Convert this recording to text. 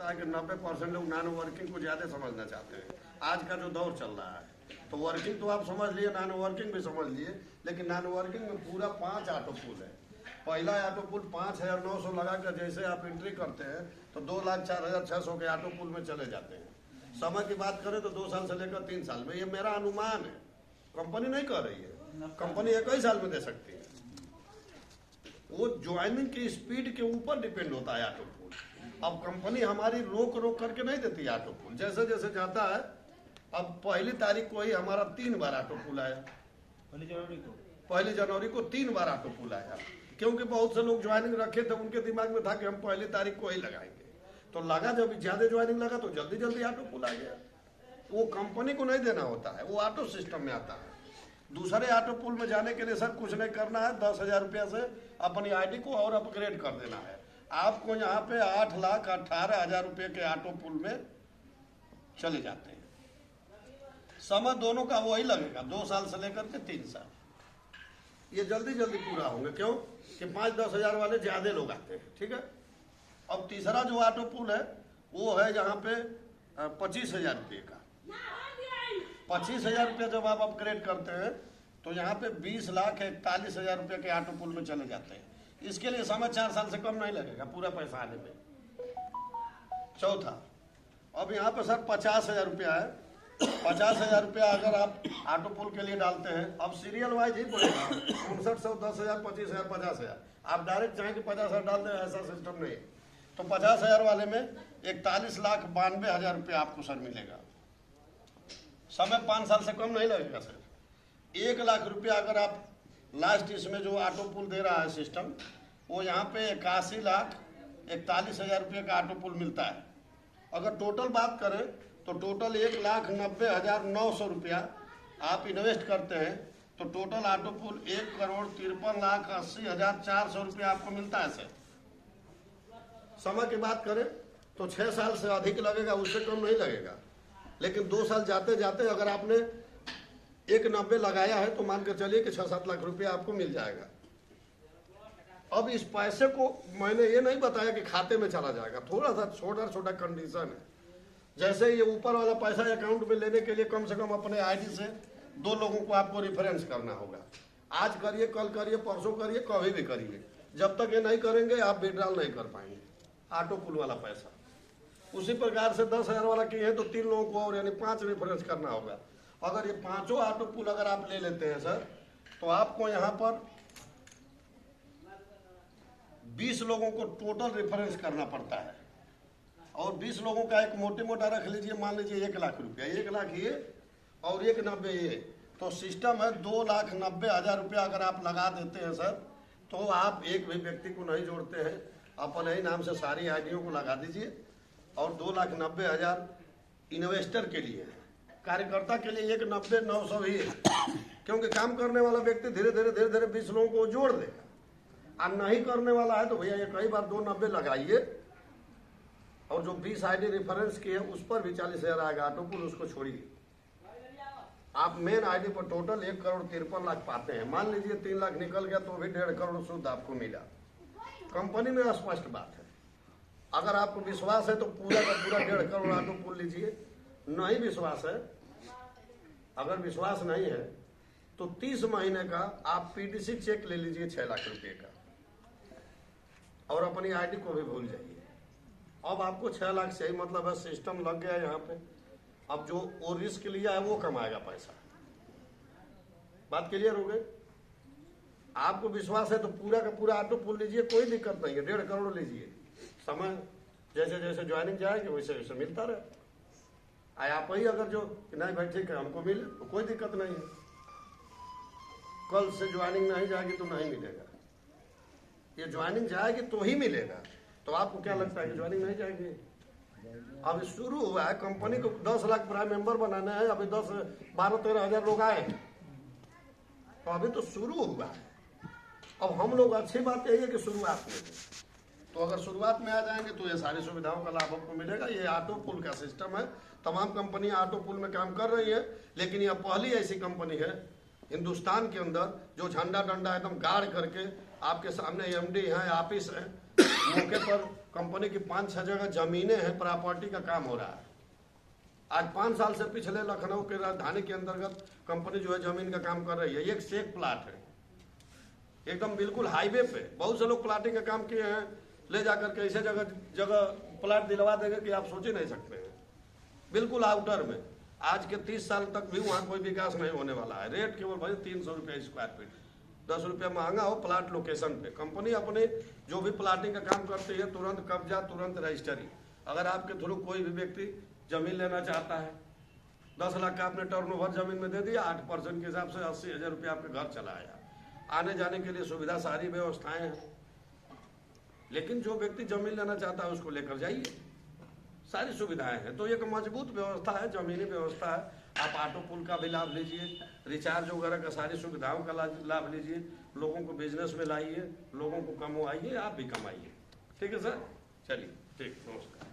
लगता है कि 90% लोग नॉन वर्किंग को ज़्यादा समझना चाहते हैं। आज का जो दौर चल रहा है तो वर्किंग तो आप समझ लिए, नॉन वर्किंग भी समझ लिए, लेकिन नॉन वर्किंग में पूरा 5 ऑटो पुल है। पहला ऑटो पुल 5,900 लगा कर जैसे आप एंट्री करते हैं तो 2,04,600 के ऑटो पुल में चले जाते हैं। समय की बात करें तो 2 साल से लेकर 3 साल में, ये मेरा अनुमान है, कंपनी नहीं कर रही है, कंपनी 1 ही साल में दे सकती है। वो ज्वाइनिंग की स्पीड के ऊपर डिपेंड होता है ऑटो पुल। अब कंपनी हमारी रोक रोक करके नहीं देती ऑटो पुल, जैसे जैसे जाता है। अब 1 तारीख को ही हमारा 3 बार ऑटो पुल आया, 1 जनवरी को 3 बार ऑटो पुल आया, क्योंकि बहुत से लोग ज्वाइनिंग रखे थे, उनके दिमाग में था कि हम 1 तारीख को ही लगाएंगे। तो लगा, जब ज्यादा ज्वाइनिंग लगा तो जल्दी जल्दी ऑटो पुल आ गया। वो कंपनी को नहीं देना होता है, वो ऑटो सिस्टम में आता है। दूसरे ऑटो पुल में जाने के लिए सर कुछ नहीं करना है, 10,000 रुपया से अपनी आईडी को और अपग्रेड कर देना है। आपको यहाँ पे 8,18,000 रुपये के ऑटो पुल में चले जाते हैं। समय दोनों का वही लगेगा, 2 साल से लेकर के 3 साल। ये जल्दी जल्दी पूरा होंगे, क्यों कि 5-10 हजार वाले ज्यादा लोग आते हैं, ठीक है। अब तीसरा जो ऑटो पुल है वो है यहाँ पे 25,000 रुपये का। 25,000 रुपये जब आप अपग्रेड करते हैं तो यहाँ पे 20,41,000 रुपये के ऑटो पुल में चले जाते हैं। इसके लिए समय 4 साल से कम नहीं लगेगा पूरा पैसा आने में। चौथा, अब यहाँ पे सर 50,000 रुपया है। 50,000 रुपया अगर आप ऑटो पुल के लिए डालते हैं, अब सीरियल वाइज ही पड़ेगा, 5900, 10,000, 25,000, 50,000। आप डायरेक्ट चाहें कि 50,000 डाल दें, ऐसा सिस्टम नहीं है। तो 50,000 वाले में 41,92,000 रुपया आपको सर मिलेगा। समय 5 साल से कम नहीं लगेगा सर। 1 लाख रुपया अगर आप लास्ट इसमें जो ऑटो पुल दे रहा है सिस्टम, वो यहाँ पे 81,41,000 रुपये का ऑटो पुल मिलता है। अगर टोटल बात करें तो टोटल 1,90,900 रुपया आप इन्वेस्ट करते हैं तो टोटल ऑटो पुल 1,53,80,400 रुपया आपको मिलता है सर। समय की बात करें तो 6 साल से अधिक लगेगा, उससे कम नहीं लगेगा। लेकिन 2 साल जाते जाते अगर आपने 1,90 लगाया है तो मान कर चलिए कि 6-7 लाख रुपया आपको मिल जाएगा। अब इस पैसे को मैंने ये नहीं बताया कि खाते में चला जाएगा, थोड़ा सा छोटा छोटा कंडीशन है। जैसे ये ऊपर वाला पैसा अकाउंट में लेने के लिए कम से कम अपने आईडी से 2 लोगों को आपको रेफरेंस करना होगा। आज करिए, कल करिए, परसों करिए, कभी भी करिए। जब तक ये नहीं करेंगे आप विड्रॉल नहीं कर पाएंगे ऑटो पुल वाला पैसा। उसी प्रकार से 10,000 वाला किए हैं तो 3 लोगों को और यानी 5 रेफरेंस करना होगा। अगर ये 5 ऑटो पुल अगर आप ले लेते हैं सर तो आपको यहाँ पर 20 लोगों को टोटल रेफरेंस करना पड़ता है। और 20 लोगों का एक मोटे मोटा रख लीजिए, मान लीजिए 1 लाख रुपया, 1 लाख ये और 1,90 ये, तो सिस्टम है 2,90,000 रुपया अगर आप लगा देते हैं सर, तो आप एक भी व्यक्ति को नहीं जोड़ते हैं, अपने ही नाम से सारी आईडियों को लगा दीजिए और 2,90,000 इन्वेस्टर के लिए, कार्यकर्ता के लिए 1,90,900 ही है, क्योंकि काम करने वाला व्यक्ति धीरे धीरे 20 लोगों को जोड़ देगा। और नहीं करने वाला है तो भैया ये कई बार 2,90 लगाइए और जो 20 आईडी रेफरेंस की है उस पर भी 40,000 आएगा ऑटो पुल, उसको छोड़िए। आप मेन आईडी पर टोटल 1,53,00,000 पाते हैं। मान लीजिए 3 लाख निकल गया तो भी 1.5 करोड़ शुद्ध आपको मिला। कंपनी में स्पष्ट बात है। अगर आपको विश्वास है तो पूरा का पूरा 1.5 करोड़ ऑटो पुल लीजिए। नहीं विश्वास है, अगर विश्वास नहीं है तो 30 महीने का आप पीटीसी चेक ले लीजिए 6 लाख रुपए का और अपनी आईडी को भी भूल जाइए। अब आपको 6 लाख से ही मतलब है, सिस्टम लग गया यहाँ पे। अब जो वो रिस्क लिया है वो कमाएगा पैसा। बात क्लियर हो गई? आपको विश्वास है तो पूरा का पूरा ऑटो पुल लीजिए, कोई दिक्कत नहीं है। 1.5 करोड़ लीजिए, समय जैसे जैसे ज्वाइनिंग जाएगी वैसे वैसे मिलता रहे। आप ही अगर जो नहीं भाई ठीक है हमको मिले तो कोई दिक्कत नहीं है। कल से ज्वाइनिंग नहीं जाएगी तो नहीं मिलेगा, ये ज्वाइनिंग जाएगी तो ही मिलेगा। तो आपको क्या लगता है कि ज्वाइनिंग नहीं जाएगी? अब शुरू हुआ है, कंपनी को 10 लाख प्राइम मेंबर बनाना है, अभी 12-13 हजार लोग आए हैं, तो अभी तो शुरू हुआ है। अब हम लोग, अच्छी बात यही है कि शुरुआत में, तो अगर शुरुआत में आ जाएंगे तो ये सारी सुविधाओं का लाभ आपको मिलेगा। ये ऑटो पुल का सिस्टम है। तमाम कंपनियां ऑटो पुल में काम कर रही है, लेकिन यह पहली ऐसी कंपनी है हिंदुस्तान के अंदर जो झंडा डंडा एकदम गाड़ करके आपके सामने एमडी है, ऑफिस है, मौके पर कंपनी की 5-6 जगह जमीनें हैं, प्रॉपर्टी का काम हो रहा है। आज 5 साल से पिछले लखनऊ के राजधानी के अंतर्गत कंपनी जो है जमीन का काम कर रही है। एक से एक प्लाट है, एकदम बिल्कुल हाईवे पे। बहुत से लोग प्लाटिंग का काम किए हैं, ले जाकर के ऐसे जगह जगह प्लाट दिलवा देंगे कि आप सोच ही नहीं सकते हैं, बिल्कुल आउटर में। आज के 30 साल तक भी वहाँ कोई विकास नहीं होने वाला है। रेट केवल भाई 300 रुपये स्क्वायर फीट, 10 रुपया महंगा हो प्लाट लोकेशन पे। कंपनी अपने जो भी प्लाटिंग का काम करती है, तुरंत कब्जा, तुरंत रजिस्ट्री। अगर आपके थ्रू कोई भी व्यक्ति जमीन लेना चाहता है, 10 लाख का आपने टर्नओवर जमीन में दे दिया, 8% के हिसाब से 80,000 रुपया आपके घर चला आया। आने जाने के लिए सुविधा, सारी व्यवस्थाएं हैं। लेकिन जो व्यक्ति जमीन लेना चाहता है उसको लेकर जाइए, सारी सुविधाएं हैं। तो एक मजबूत व्यवस्था है, जमीनी व्यवस्था है। आप ऑटो पुल का भी लाभ लीजिए, रिचार्ज वगैरह का सारी सुविधाओं का लाभ लीजिए, लोगों को बिजनेस में लाइए, लोगों को कमवाइए, आप भी कमाइए। ठीक है सर, चलिए ठीक, नमस्कार।